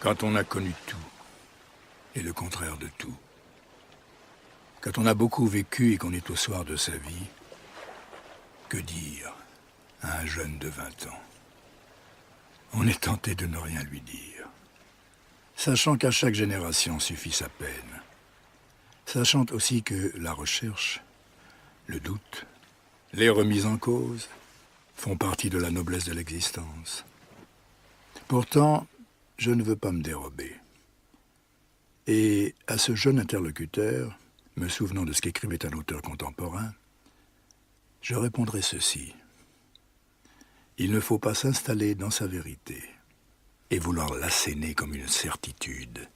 Quand on a connu tout, et le contraire de tout, quand on a beaucoup vécu et qu'on est au soir de sa vie, que dire à un jeune de 20 ans? On est tenté de ne rien lui dire, sachant qu'à chaque génération suffit sa peine, sachant aussi que la recherche, le doute, les remises en cause font partie de la noblesse de l'existence. Pourtant, je ne veux pas me dérober. Et à ce jeune interlocuteur, me souvenant de ce qu'écrivait un auteur contemporain, je répondrai ceci. Il ne faut pas s'installer dans sa vérité et vouloir l'asséner comme une certitude,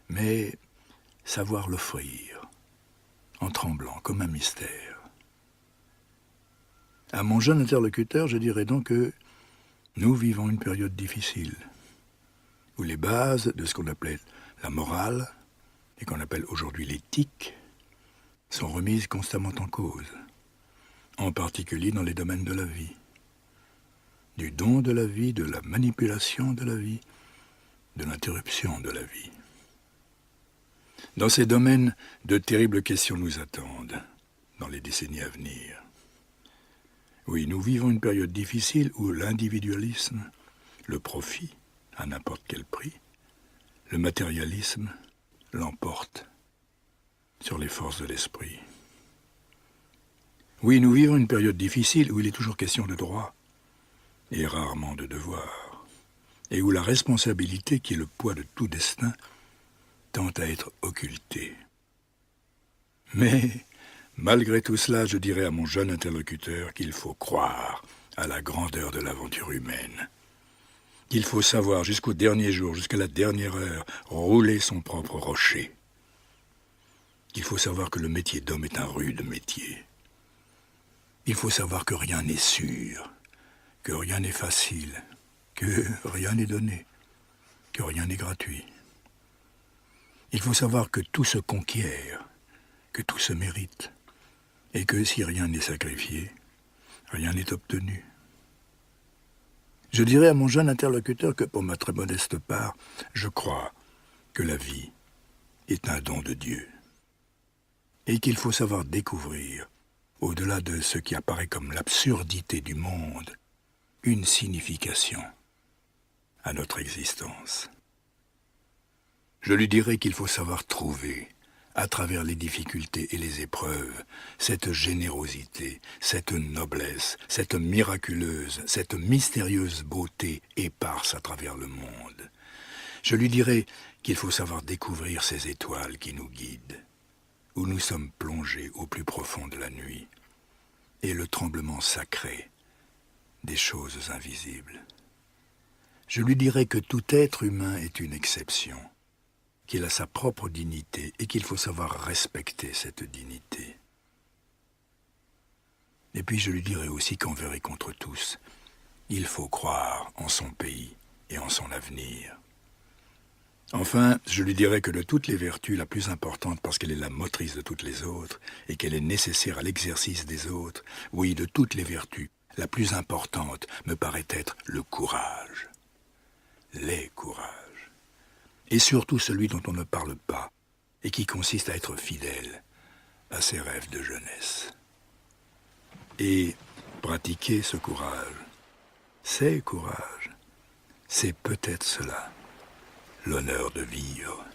mais savoir l'offrir, en tremblant comme un mystère. À mon jeune interlocuteur, je dirais donc que nous vivons une période difficile, où les bases de ce qu'on appelait la morale, et qu'on appelle aujourd'hui l'éthique, sont remises constamment en cause, en particulier dans les domaines de la vie. Du don de la vie, de la manipulation de la vie, de l'interruption de la vie. Dans ces domaines, de terribles questions nous attendent dans les décennies à venir. Oui, nous vivons une période difficile où l'individualisme, le profit, à n'importe quel prix, le matérialisme l'emporte sur les forces de l'esprit. Oui, nous vivons une période difficile où il est toujours question de droit, et rarement de devoir, et où la responsabilité, qui est le poids de tout destin, tend à être occultée. Mais, malgré tout cela, je dirais à mon jeune interlocuteur qu'il faut croire à la grandeur de l'aventure humaine, qu'il faut savoir jusqu'au dernier jour, jusqu'à la dernière heure, rouler son propre rocher, qu'il faut savoir que le métier d'homme est un rude métier. Il faut savoir que rien n'est sûr, que rien n'est facile, que rien n'est donné, que rien n'est gratuit. Il faut savoir que tout se conquiert, que tout se mérite, et que si rien n'est sacrifié, rien n'est obtenu. Je dirais à mon jeune interlocuteur que, pour ma très modeste part, je crois que la vie est un don de Dieu, et qu'il faut savoir découvrir, au-delà de ce qui apparaît comme l'absurdité du monde, une signification à notre existence. Je lui dirai qu'il faut savoir trouver, à travers les difficultés et les épreuves, cette générosité, cette noblesse, cette miraculeuse, cette mystérieuse beauté éparse à travers le monde. Je lui dirai qu'il faut savoir découvrir ces étoiles qui nous guident, où nous sommes plongés au plus profond de la nuit, et le tremblement sacré des choses invisibles. Je lui dirai que tout être humain est une exception, qu'il a sa propre dignité et qu'il faut savoir respecter cette dignité. Et puis je lui dirai aussi qu'envers et contre tous, il faut croire en son pays et en son avenir. Enfin, je lui dirai que de toutes les vertus, la plus importante parce qu'elle est la motrice de toutes les autres et qu'elle est nécessaire à l'exercice des autres, oui, de toutes les vertus, la plus importante me paraît être le courage. Les courages. Et surtout celui dont on ne parle pas et qui consiste à être fidèle à ses rêves de jeunesse. Et pratiquer ce courage, ces courages, c'est peut-être cela, l'honneur de vivre.